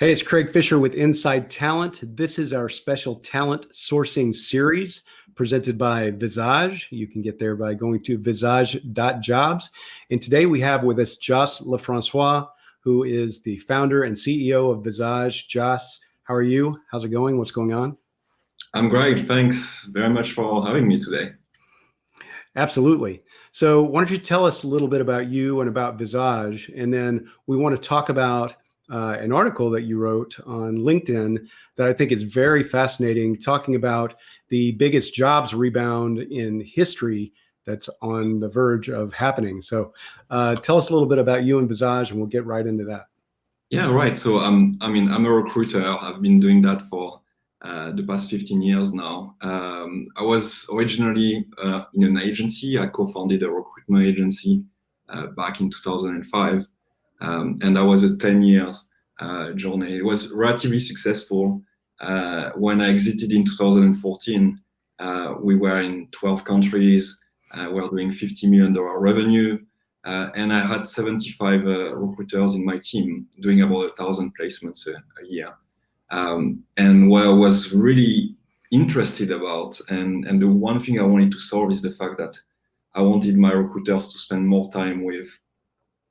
Hey, it's Craig Fisher with Inside Talent. This is our special talent sourcing series presented by Visage. You can get there by going to visage.jobs. And today we have with us Joss Leufrancois, who is the founder and CEO of Visage. Joss, how are you? How's it going? What's going on? I'm great. Thanks very much for having me today. Absolutely. So why don't you tell us a little bit about you and about Visage, and then we want to talk about an article that you wrote on LinkedIn that I think is very fascinating, talking about the biggest jobs rebound in history that's on the verge of happening. So tell us a little bit about you and Visage, and we'll get right into that. Yeah, right. So I'm a recruiter. I've been doing that for the past 15 years now. I was originally in an agency. I co-founded a recruitment agency back in 2005. And that was a 10 years journey. It was relatively successful. When I exited in 2014, we were in 12 countries. We were doing $50 million revenue. And I had 75 recruiters in my team doing about 1,000 placements a year. And what I was really interested about, and the one thing I wanted to solve is the fact that I wanted my recruiters to spend more time with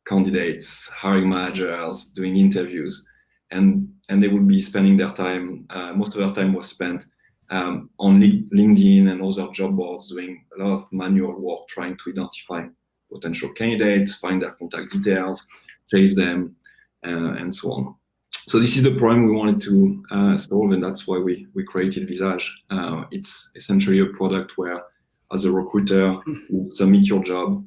candidates, hiring managers, doing interviews, and they would be spending their time, most of their time was spent on LinkedIn and other job boards doing a lot of manual work trying to identify potential candidates, find their contact details, chase them, and so on. So this is the problem we wanted to solve, and that's why we created Visage. It's essentially a product where, as a recruiter, you submit your job,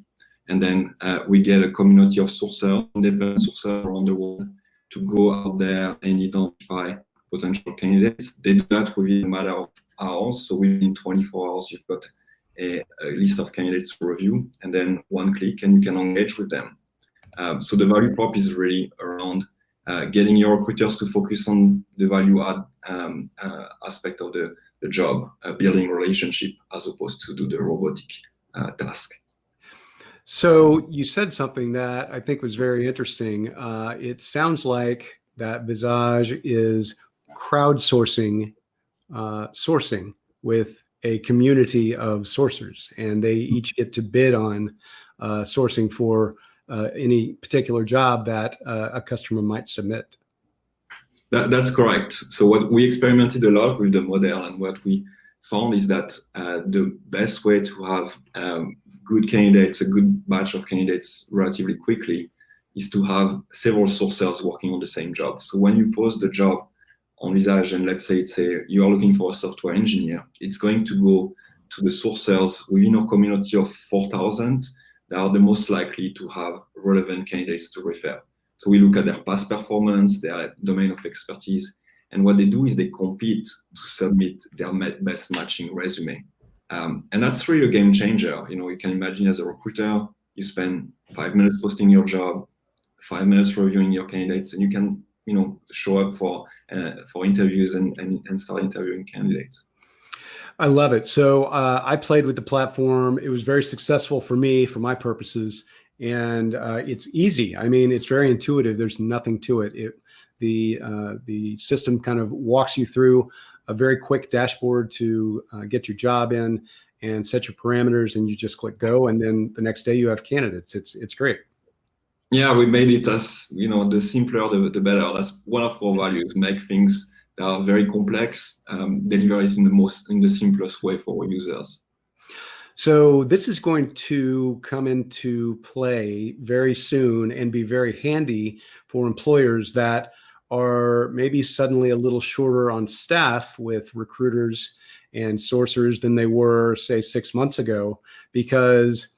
and then we get a community of sourcers, independent sourcers around the world, to go out there and identify potential candidates. They do that within a matter of hours. So within 24 hours, you've got a list of candidates to review, and then one click, and you can engage with them. So the value prop is really around getting your recruiters to focus on the value add aspect of the job, building relationship as opposed to do the robotic task. So you said something that I think was very interesting. It sounds like that Visage is crowdsourcing sourcing with a community of sourcers, and they each get to bid on sourcing for any particular job that a customer might submit. That's correct. So what we experimented a lot with the model, and what we found is that the best way to have good candidates, a good batch of candidates relatively quickly, is to have several sourcers working on the same job. So when you post the job on Visage, and let's say you are looking for a software engineer, it's going to go to the sourcers within our community of 4,000 that are the most likely to have relevant candidates to refer. So we look at their past performance, their domain of expertise, and what they do is they compete to submit their best matching resume. And that's really a game changer. You can imagine, as a recruiter, you spend 5 minutes posting your job, 5 minutes reviewing your candidates, and you can, show up for interviews and start interviewing candidates. I love it. So I played with the platform. It was very successful for me, for my purposes, and it's easy. I mean, it's very intuitive. There's nothing to it. The system kind of walks you through a very quick dashboard to get your job in and set your parameters, and you just click go, and then the next day you have candidates. It's great. Yeah, we made it as, the simpler, the better. That's one of our values: make things that are very complex, deliver it in the simplest way for our users. So this is going to come into play very soon and be very handy for employers that are maybe suddenly a little shorter on staff with recruiters and sourcers than they were, say, 6 months ago, because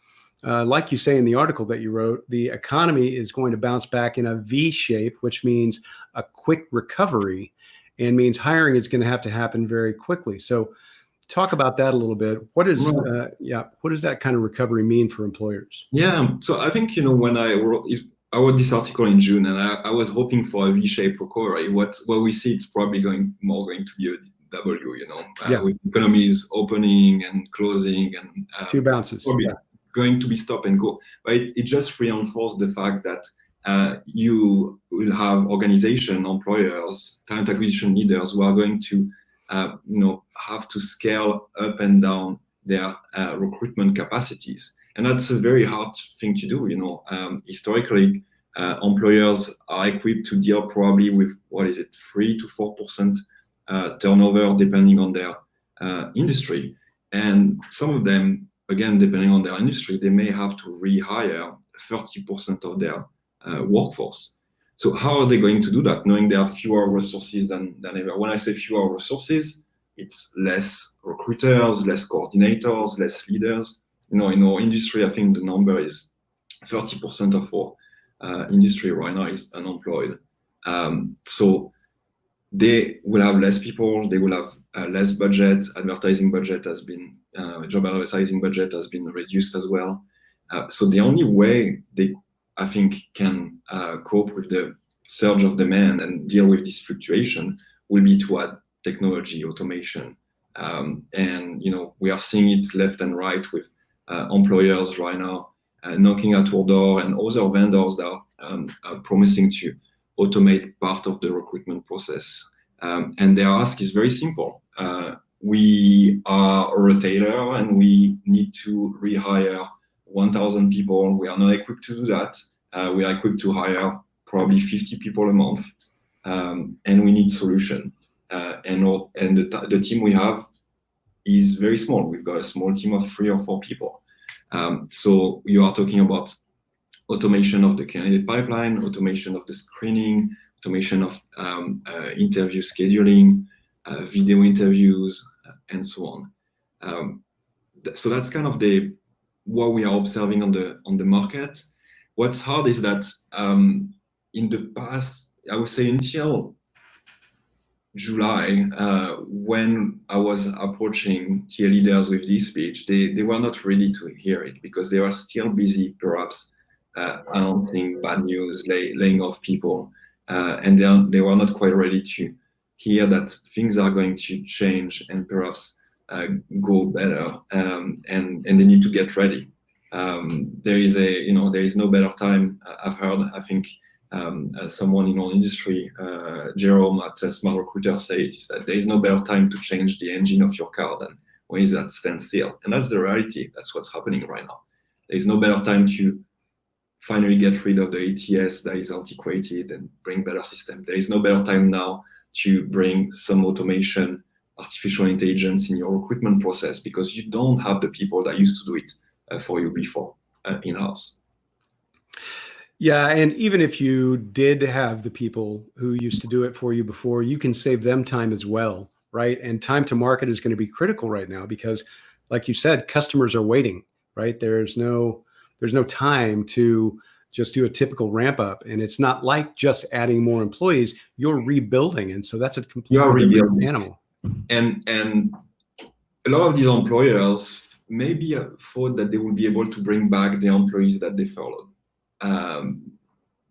like you say in the article that you wrote, the economy is going to bounce back in a V shape, which means a quick recovery, and means hiring is going to happen very quickly. So talk about that a little bit. What does that kind of recovery mean for employers? Yeah, so I think, when I wrote this article in June, and I was hoping for a V-shaped recovery. What we see, it's probably going to be a W, with economies opening and closing, and two bounces. Going to be stop and go. But it just reinforced the fact that you will have organization, employers, talent acquisition leaders who are going to have to scale up and down their recruitment capacities. And that's a very hard thing to do. Historically, employers are equipped to deal probably with 3 to 4% turnover, depending on their industry. And some of them, again, depending on their industry, they may have to rehire 30% of their workforce. So how are they going to do that, knowing there are fewer resources than ever? When I say fewer resources, it's less recruiters, less coordinators, less leaders. In our industry, I think the number is 30% of our industry right now is unemployed. So they will have less people, they will have less budget. Advertising budget has been, job advertising budget has been reduced as well. So the only way they, I think, can cope with the surge of demand and deal with this fluctuation will be to add technology, automation. And we are seeing it left and right with employers right now knocking at our door, and other vendors that are promising to automate part of the recruitment process. And their ask is very simple. We are a retailer and we need to rehire 1,000 people. We are not equipped to do that. We are equipped to hire probably 50 people a month, and we need solution. And the team we have is very small. We've got a small team of 3 or 4 people. So you are talking about automation of the candidate pipeline, automation of the screening, automation of interview scheduling, video interviews, and so on. So that's kind of what we are observing on the market. What's hard is that in the past, I would say until July, when I was approaching tier leaders with this speech, they were not ready to hear it because they were still busy, perhaps announcing bad news, laying off people, and they were not quite ready to hear that things are going to change and perhaps go better, and they need to get ready. There is no better time. I've heard, I think, someone in our industry, Jerome at Smart Recruiter, said that there is no better time to change the engine of your car than when it's at standstill. And that's the reality. That's what's happening right now. There is no better time to finally get rid of the ATS that is antiquated and bring better system. There is no better time now to bring some automation, artificial intelligence in your recruitment process, because you don't have the people that used to do it for you before in-house. Yeah, and even if you did have the people who used to do it for you before, you can save them time as well, right? And time to market is going to be critical right now because, like you said, customers are waiting, right? There's no time to just do a typical ramp up, and it's not like just adding more employees. You're rebuilding, and so that's a completely different animal. And a lot of these employers maybe thought that they would be able to bring back the employees that they furloughed.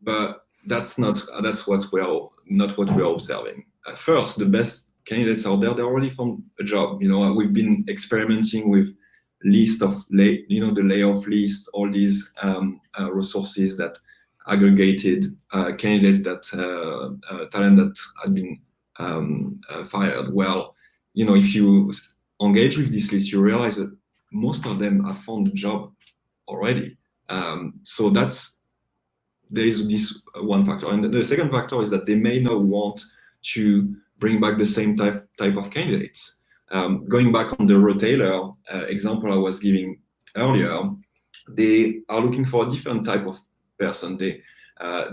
But that's not what we're observing. First, the best candidates out there, they already found a job. We've been experimenting with list of the layoff list, all these resources that aggregated candidates that talent that had been fired. Well, if you engage with this list, you realize that most of them have found a job already. So there is this one factor, and the second factor is that they may not want to bring back the same type of candidates. Going back on the retailer example I was giving earlier, they are looking for a different type of person. They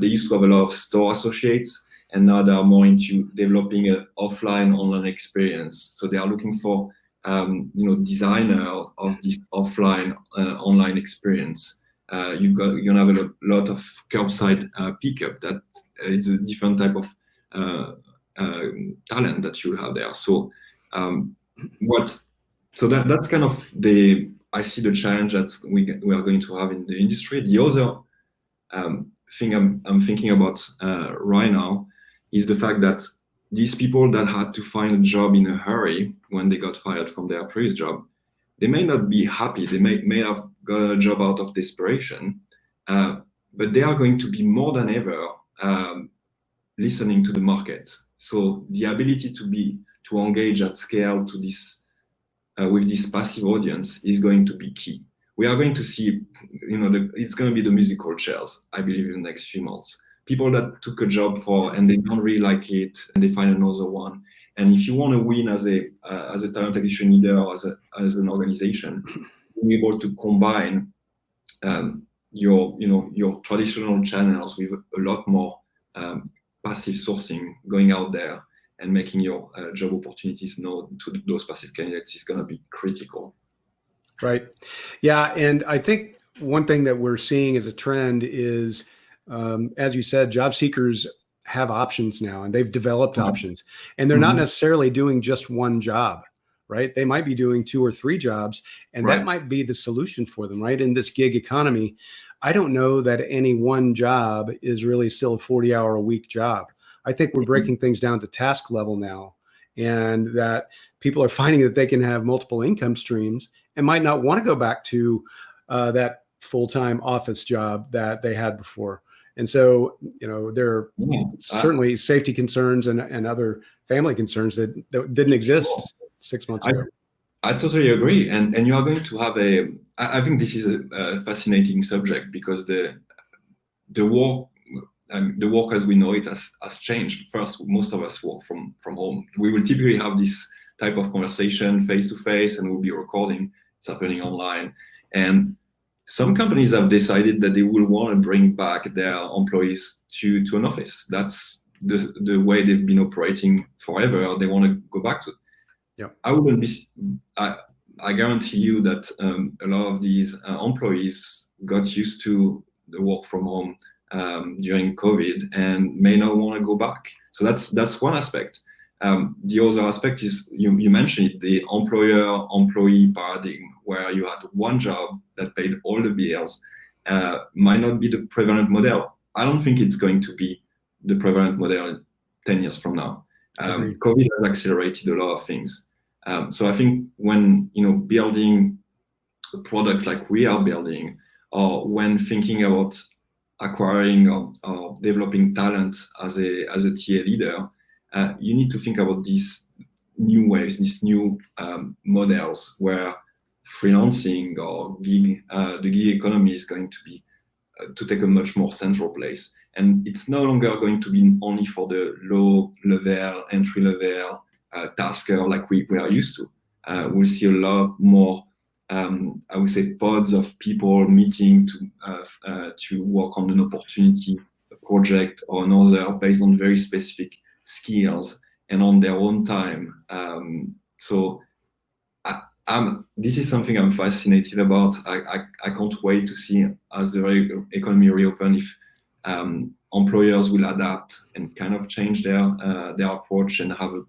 used to have a lot of store associates, and now they are more into developing an offline online experience. So they are looking for designer of this offline online experience. You're gonna have a lot of curbside pickup. That it's a different type of talent that you have there. So that's kind of I see the challenge that we are going to have in the industry. The other thing I'm thinking about right now is the fact that these people that had to find a job in a hurry when they got fired from their previous job, they may not be happy. They may have got a job out of desperation, but they are going to be more than ever listening to the market. So the ability to engage at scale to this with this passive audience is going to be key. We are going to see, it's going to be the musical chairs, I believe, in the next few months. People that took a job and they don't really like it and they find another one. And if you want to win as a talent acquisition leader or as an organization, being able to combine your traditional channels with a lot more passive sourcing, going out there and making your job opportunities known to those passive candidates is going to be critical. Right. Yeah. And I think one thing that we're seeing as a trend is, as you said, job seekers have options now, and they've developed options, and they're not necessarily doing just one job, right? They might be doing 2 or 3 jobs, and that might be the solution for them, right? In this gig economy, I don't know that any one job is really still a 40-hour-a-week job. I think we're breaking things down to task level now, and that people are finding that they can have multiple income streams and might not want to go back to that full-time office job that they had before. And so, there are certainly safety concerns and other family concerns that didn't exist 6 months ago. I totally agree. And you are going to have I think this is a fascinating subject, because the work as we know it has changed. First, most of us work from home. We will typically have this type of conversation face to face, and we'll be recording. It's happening online. And some companies have decided that they will want to bring back their employees to an office. That's the way they've been operating forever. They want to go back to. Yeah. I guarantee you that a lot of these employees got used to the work from home during COVID and may not want to go back. So that's one aspect. The other aspect is, you mentioned it, the employer-employee paradigm, where you had one job that paid all the bills, might not be the prevalent model. I don't think it's going to be the prevalent model 10 years from now. COVID has accelerated a lot of things. So I think when building a product like we are building, or when thinking about acquiring or developing talent as a TA leader, you need to think about these new ways, these new models where freelancing or the gig economy is going to be to take a much more central place. And it's no longer going to be only for the low level, entry level tasker like we are used to. We'll see a lot more, I would say, pods of people meeting to work on an opportunity, a project or another based on very specific skills and on their own time. So this is something I'm fascinated about. I can't wait to see, as the economy reopen, if employers will adapt and kind of change their approach and have a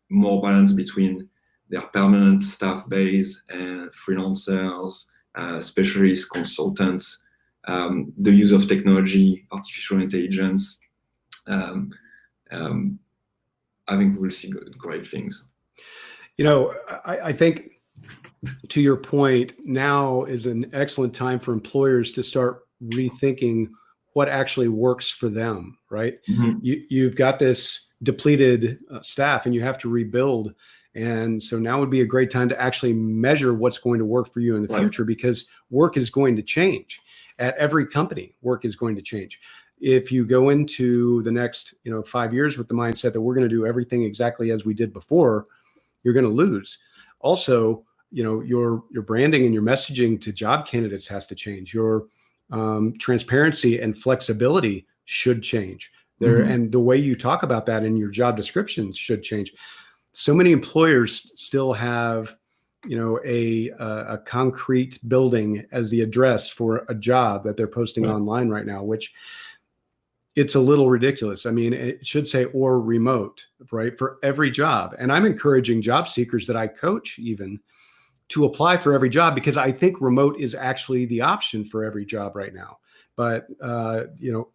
more balance between their permanent staff base and freelancers, specialists, consultants, the use of technology, artificial intelligence. I think we'll see great things. I think, to your point, now is an excellent time for employers to start rethinking what actually works for them, right? Mm-hmm. You've got this depleted staff and you have to rebuild. And so now would be a great time to actually measure what's going to work for you in the future, because work is going to change. At every company, work is going to change. If you go into the next 5 years with the mindset that we're going to do everything exactly as we did before, you're going to lose. Also, your branding and your messaging to job candidates has to change. Your transparency and flexibility should change there, and the way you talk about that in your job descriptions should change. So many employers still have a concrete building as the address for a job that they're posting online right now, which it's a little ridiculous. I mean, it should say or remote, right, for every job. And I'm encouraging job seekers that I coach even to apply for every job, because I think remote is actually the option for every job right now. But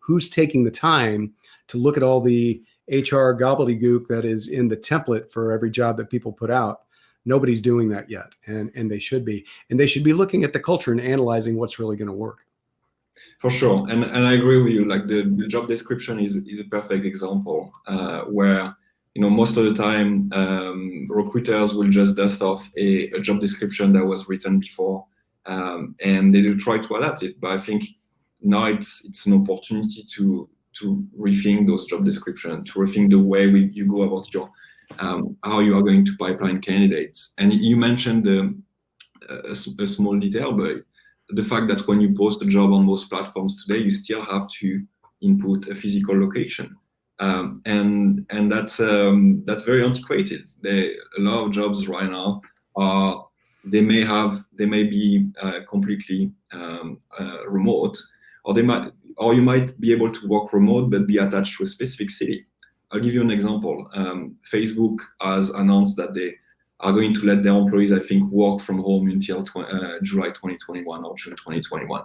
who's taking the time to look at all the HR gobbledygook that is in the template for every job that people put out? Nobody's doing that yet, and they should be. And they should be looking at the culture and analyzing what's really going to work. For sure, and I agree with you. Like the job description is a perfect example where most of the time recruiters will just dust off a job description that was written before, and they do try to adapt it. But I think now it's an opportunity to rethink those job descriptions, to rethink the way you go about your how you are going to pipeline candidates. And you mentioned a small detail, but the fact that when you post a job on most platforms today, you still have to input a physical location, and that's very antiquated. A lot of jobs right now are they may be completely remote, or you might be able to work remote but be attached to a specific city. I'll give you an example. Facebook has announced that they are going to let their employees, I think, work from home until July 2021 or June 2021.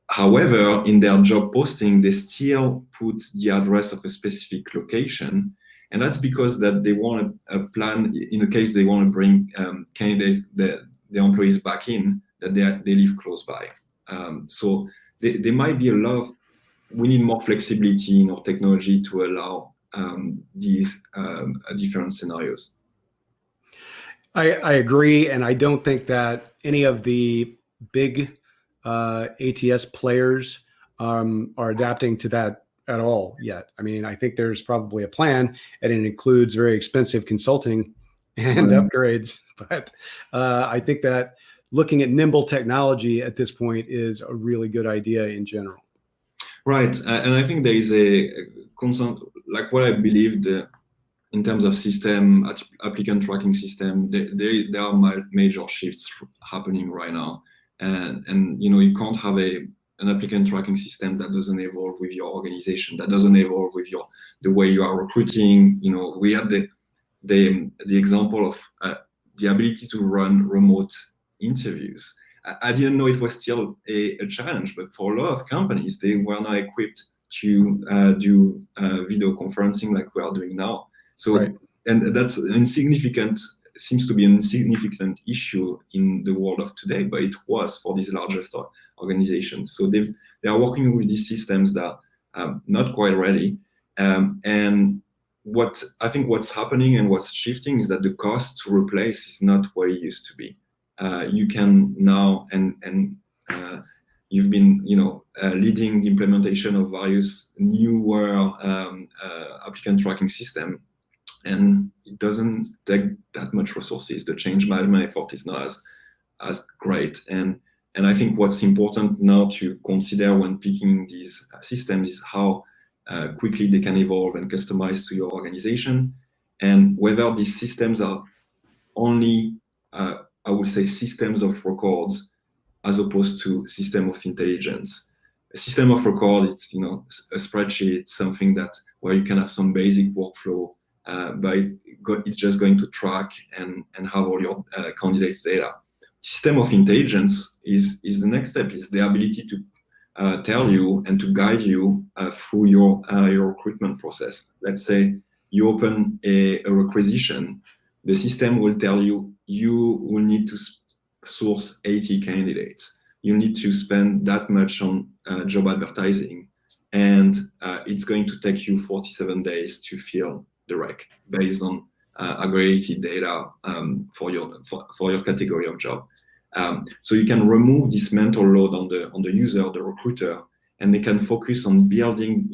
However, in their job posting, they still put the address of a specific location. And that's because that they want a plan, in the case they want to bring candidates, the employees back in, that they live close by. So there might be we need more flexibility in our technology to allow these different scenarios. I agree, and I don't think that any of the big ATS players are adapting to that at all yet. I mean, I think there's probably a plan, and it includes very expensive consulting and upgrades. But I think that looking at nimble technology at this point is a really good idea in general. Right, and I think there is a constant, like what I believe in terms of system, applicant tracking system, there are major shifts happening right now. And you can't have an applicant tracking system that doesn't evolve with your organization, that doesn't evolve with the way you are recruiting. We had the example of the ability to run remote interviews. I didn't know it was still a challenge, but for a lot of companies, they were now equipped to do video conferencing like we are doing now. So, right. And that's seems to be an insignificant issue in the world of today, but it was for these largest organizations. So they are working with these systems that are not quite ready. And what's happening and what's shifting is that the cost to replace is not what it used to be. You can now, and you've been, leading the implementation of various newer applicant tracking system, and it doesn't take that much resources. The change management effort is not as great, and I think what's important now to consider when picking these systems is how quickly they can evolve and customize to your organization, and whether these systems are only I would say systems of records as opposed to system of intelligence. A system of record, it's a spreadsheet, something that where you can have some basic workflow, but it's just going to track and have all your candidates' data. System of intelligence is the next step, is the ability to tell you and to guide you through your recruitment process. Let's say you open a requisition, the system will tell you will need to source 80 candidates. You need to spend that much on job advertising, and it's going to take you 47 days to fill the rec based on aggregated data for your category of job. So you can remove this mental load on the user, the recruiter, and they can focus on building,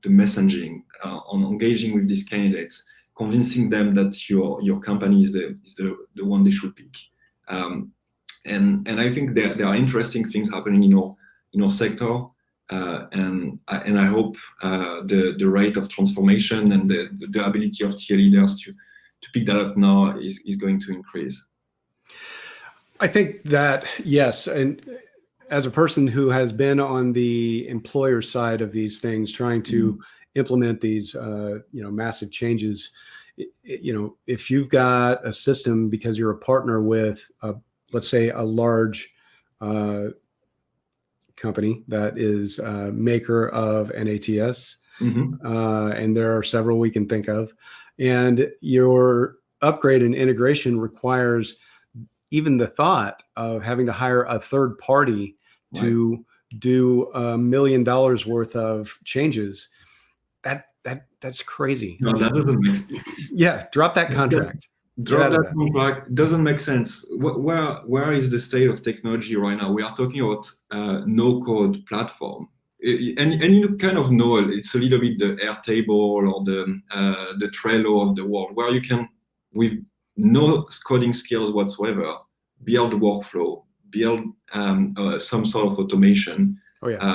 the messaging, on engaging with these candidates, convincing them that your company is the one they should pick. And I think there are interesting things happening in our sector, and I hope the rate of transformation and the ability of TA leaders to pick that up now is going to increase. I think that, yes, and as a person who has been on the employer side of these things, trying to implement these massive changes, if you've got a system because you're a partner with let's say a large company that is a maker of an ATS, and there are several we can think of, and your upgrade and integration requires even the thought of having to hire a third party to do $1 million worth of changes. That's crazy. No, that doesn't make sense. Yeah, drop that contract. Drop that contract. Doesn't make sense. Where is the state of technology right now? We are talking about no-code platform, and you kind of know it's a little bit the Airtable or the Trello of the world, where you can, with no coding skills whatsoever, build workflow, build some sort of automation. Oh yeah.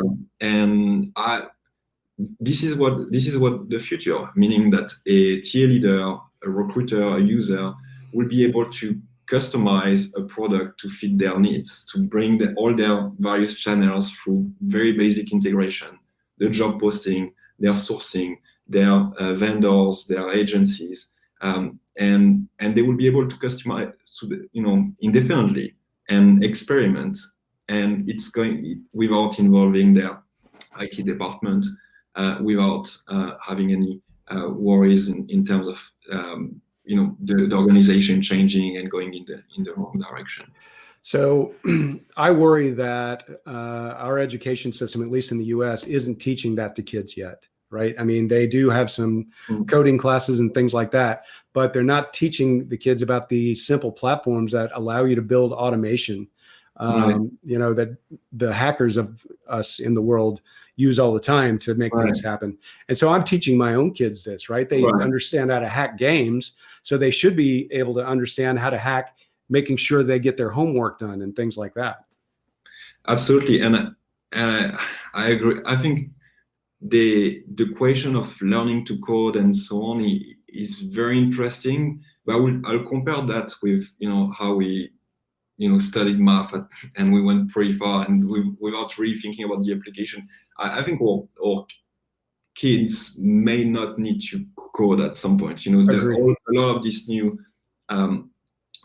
This is what the future, meaning that a TA leader, a recruiter, a user will be able to customize a product to fit their needs, to bring all their various channels through very basic integration, the job posting, their sourcing, their vendors, their agencies, and they will be able to customize indefinitely and experiment, and it's going without involving their IT department. Without having any worries in terms of the organization changing and going in the wrong direction. So I worry that our education system, at least in the US, isn't teaching that to kids yet, right? I mean, they do have some coding classes and things like that, but they're not teaching the kids about the simple platforms that allow you to build automation, Right. that the hackers of us in the world use all the time to make things happen. And so I'm teaching my own kids this, right? They understand how to hack games, so they should be able to understand how to hack, making sure they get their homework done and things like that. Absolutely, and I agree. I think the question of learning to code and so on is very interesting. But I'll compare that with how we studied math and we went pretty far and without really thinking about the application. I think our kids may not need to code at some point. A lot of this new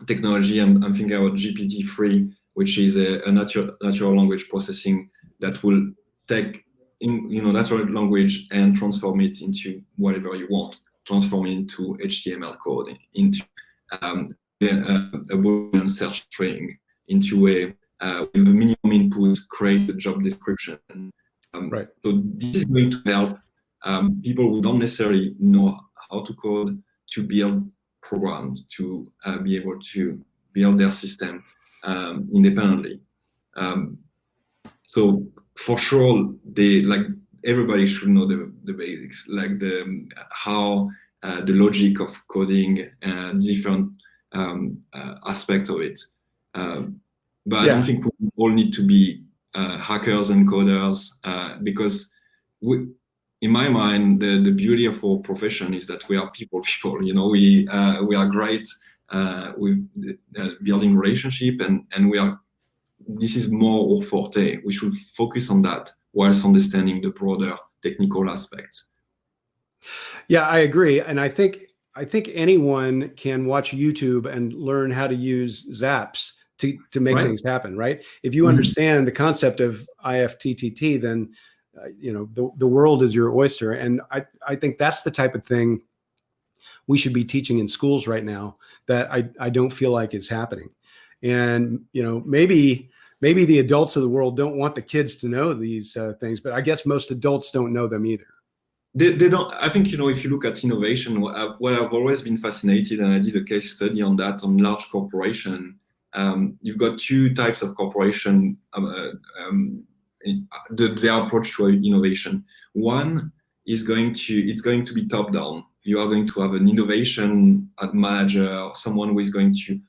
technology, I'm thinking about GPT-3, which is a natural language processing that will take natural language and transform it into whatever you want, transform it into HTML code, into a Boolean search string, into with a minimum input, create a job description. So this is going to help people who don't necessarily know how to code to build programs, to be able to build their system independently. So for sure, everybody should know the basics, like how the logic of coding and different aspects of it. But I don't think we all need to be hackers and coders because in my mind, the beauty of our profession is that we are people. We are great with building relationship, and this is more our forte. We should focus on that whilst understanding the broader technical aspects. Yeah, I agree, and I think anyone can watch YouTube and learn how to use Zaps to make things happen, right? If you understand the concept of IFTTT, then the world is your oyster. And I think that's the type of thing we should be teaching in schools right now that I don't feel like is happening. And maybe the adults of the world don't want the kids to know these things, but I guess most adults don't know them either. They don't. I think if you look at innovation, what I've always been fascinated, and I did a case study on that on large corporation. You've got two types of corporation. Their approach to innovation. One is going to be top down. You are going to have an innovation manager, someone who is going to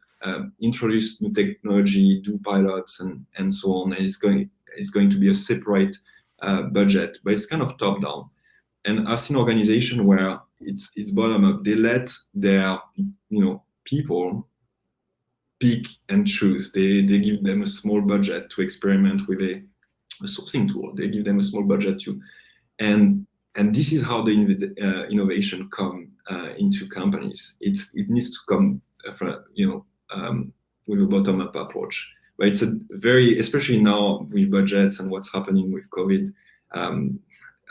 introduce new technology, do pilots, and so on. And it's going to be a separate budget, but it's kind of top down. And I've seen organizations where it's bottom up. They let their people pick and choose. They give them a small budget to experiment with a sourcing tool. They give them a small budget too, and this is how the innovation come into companies. It needs to come with a bottom-up approach. But it's especially now with budgets and what's happening with COVID.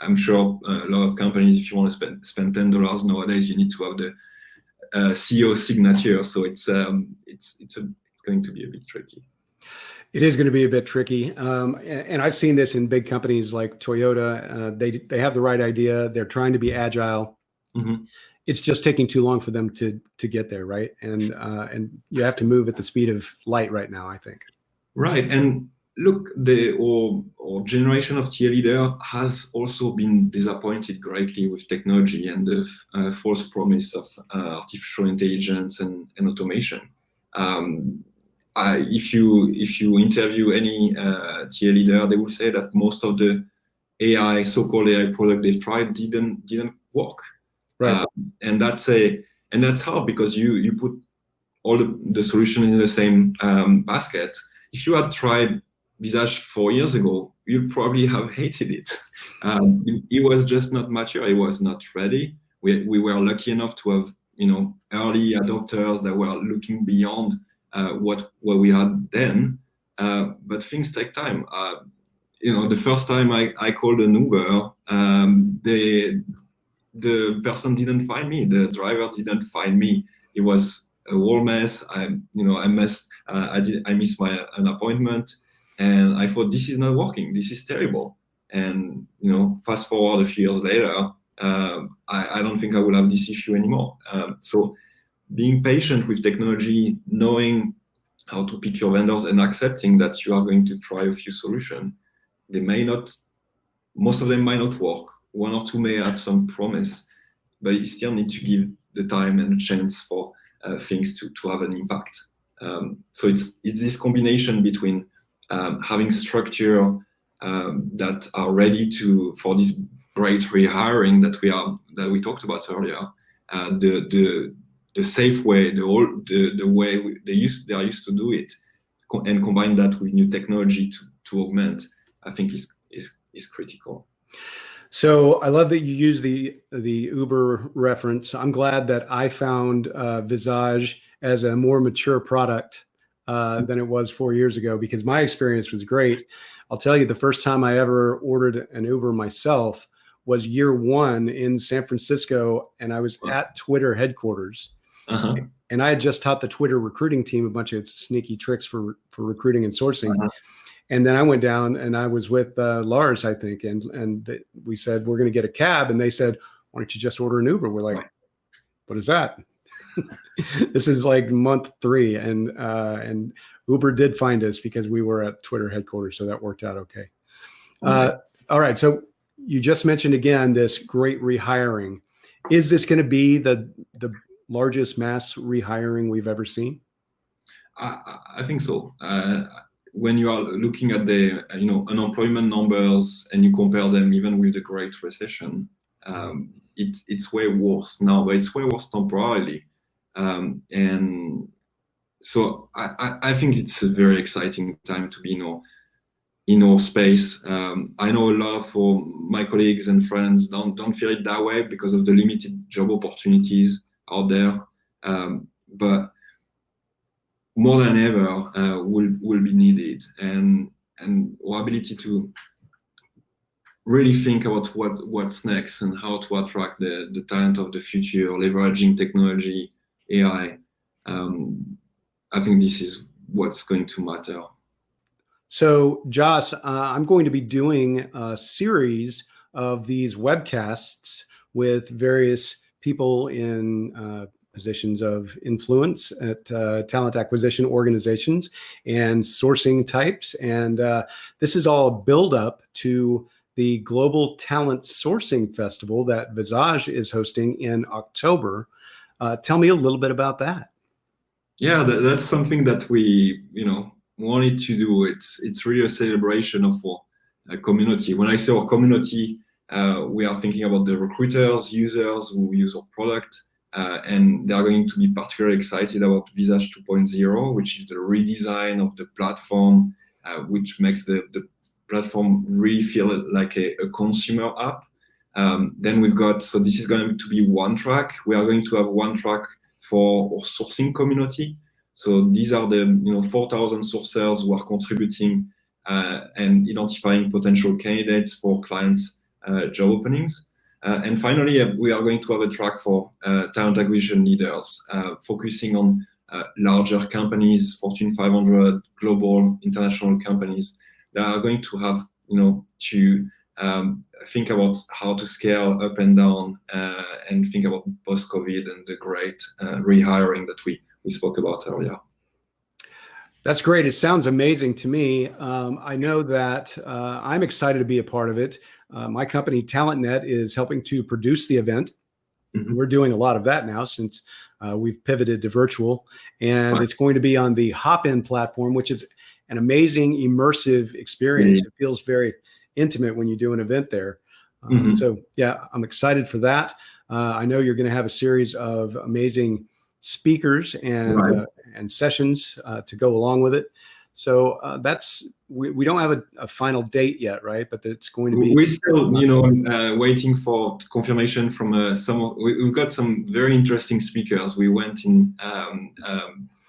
I'm sure a lot of companies, if you want to spend $10 nowadays, you need to have the CEO signature. So it's going to be a bit tricky. It is going to be a bit tricky, and I've seen this in big companies like Toyota. They have the right idea. They're trying to be agile. Mhm. It's just taking too long for them to get there, right? And you have to move at the speed of light right now, I think. Right. And look, our generation of TA leader has also been disappointed greatly with technology and the false promise of artificial intelligence and automation. Um, if you interview any TA leader, they will say that most of the AI, so-called AI product they've tried didn't work. Right. And that's hard because you put all the solution in the same basket. If you had tried Visage 4 years ago, you'd probably have hated it. It was just not mature. It was not ready. We were lucky enough to have early adopters that were looking beyond what we had then. But things take time. The first time I called an Uber, the person didn't find me. The driver didn't find me. It was a whole mess. I missed. I missed an appointment, and I thought this is not working. This is terrible. And fast forward a few years later, I don't think I will have this issue anymore. So being patient with technology, knowing how to pick your vendors, and accepting that you are going to try a few solutions. Most of them might not work. One or two may have some promise, but you still need to give the time and the chance for things to have an impact. So it's this combination between having structure that are ready for this great rehiring that we talked about earlier, the safe way, the way they are used to do it, and combine that with new technology to augment, I think is critical. So I love that you use the Uber reference. I'm glad that I found Visage as a more mature product than it was 4 years ago, because my experience was great. I'll tell you, the first time I ever ordered an Uber myself was year one in San Francisco, and I was at Twitter headquarters. Uh-huh. And I had just taught the Twitter recruiting team a bunch of sneaky tricks for recruiting and sourcing. Uh-huh. And then I went down and I was with Lars, I think, and we said, we're going to get a cab. And they said, why don't you just order an Uber? We're like, what is that? This is like month 3. And Uber did find us because we were at Twitter headquarters. So that worked out okay. All right. So you just mentioned again this great rehiring. Is this going to be the largest mass rehiring we've ever seen? I think so. When you are looking at the unemployment numbers and you compare them even with the Great Recession, it's way worse now, but it's way worse temporarily. And so I think it's a very exciting time to be in our space. I know a lot of my colleagues and friends don't feel it that way because of the limited job opportunities out there. But more than ever will be needed, and our ability to really think about what's next and how to attract the talent of the future, leveraging technology, AI. I think this is what's going to matter. So, Joss, I'm going to be doing a series of these webcasts with various people in positions of influence at talent acquisition organizations and sourcing types. And this is all a build-up to the Global Talent Sourcing Festival that Visage is hosting in October. Tell me a little bit about that. Yeah, that's something that we wanted to do. It's really a celebration of our community. When I say our community, we are thinking about the recruiters, users who use our product, and they are going to be particularly excited about Visage 2.0, which is the redesign of the platform, which makes the platform really feel like a consumer app. Then so this is going to be one track. We are going to have one track for our sourcing community. So these are the 4,000 sourcers who are contributing and identifying potential candidates for clients' job openings. And finally, we are going to have a track for talent acquisition leaders, focusing on larger companies, Fortune 500, global, international companies that are going to have, to think about how to scale up and down and think about post-COVID and the great rehiring that we spoke about earlier. That's great. It sounds amazing to me. I know that I'm excited to be a part of it. My company, TalentNet, is helping to produce the event. Mm-hmm. We're doing a lot of that now since we've pivoted to virtual, and It's going to be on the Hop-In platform, which is an amazing, immersive experience. Mm-hmm. It feels very intimate when you do an event there. Mm-hmm. So yeah, I'm excited for that. I know you're going to have a series of amazing speakers and sessions to go along with it. So we don't have a final date yet, right? But it's going to be. We're still, waiting for confirmation from we've got some very interesting speakers. We went in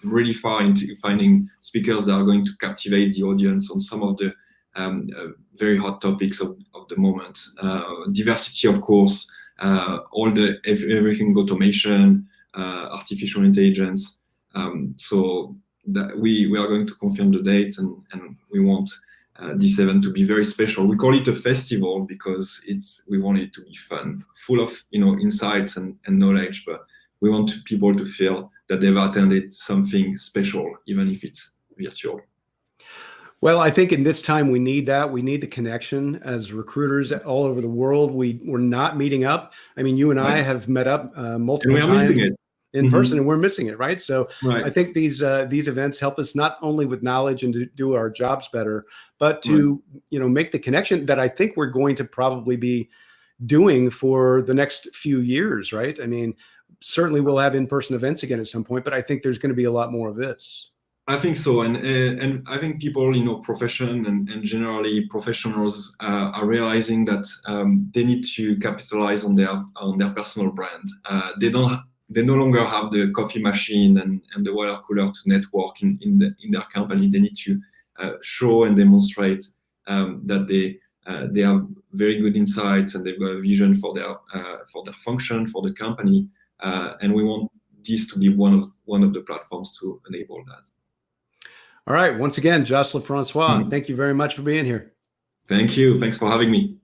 really far into finding speakers that are going to captivate the audience on some of the very hot topics of the moment. Diversity, of course, everything automation, artificial intelligence. So that we are going to confirm the date, and we want this event to be very special. We call it a festival because we want it to be fun, full of insights and knowledge, but we want people to feel that they've attended something special, even if it's virtual. Well, I think in this time we need that. We need the connection as recruiters all over the world. We're not meeting up. I mean, you and I have met up multiple times in person, and we're missing it, right? So I think these events help us not only with knowledge and to do our jobs better, but to make the connection that I think we're going to probably be doing for the next few years, right? I mean, certainly we'll have in-person events again at some point, but I think there's going to be a lot more of this. I think so, and I think people, profession and generally professionals are realizing that they need to capitalize on their personal brand. They no longer have the coffee machine and the water cooler to network in their company. They need to show and demonstrate that they have very good insights and they've got a vision for their function, for the company, and we want this to be one of the platforms to enable that. All right. Once again, Joss Leufrancois, thank you very much for being here. Thank you. Thanks for having me.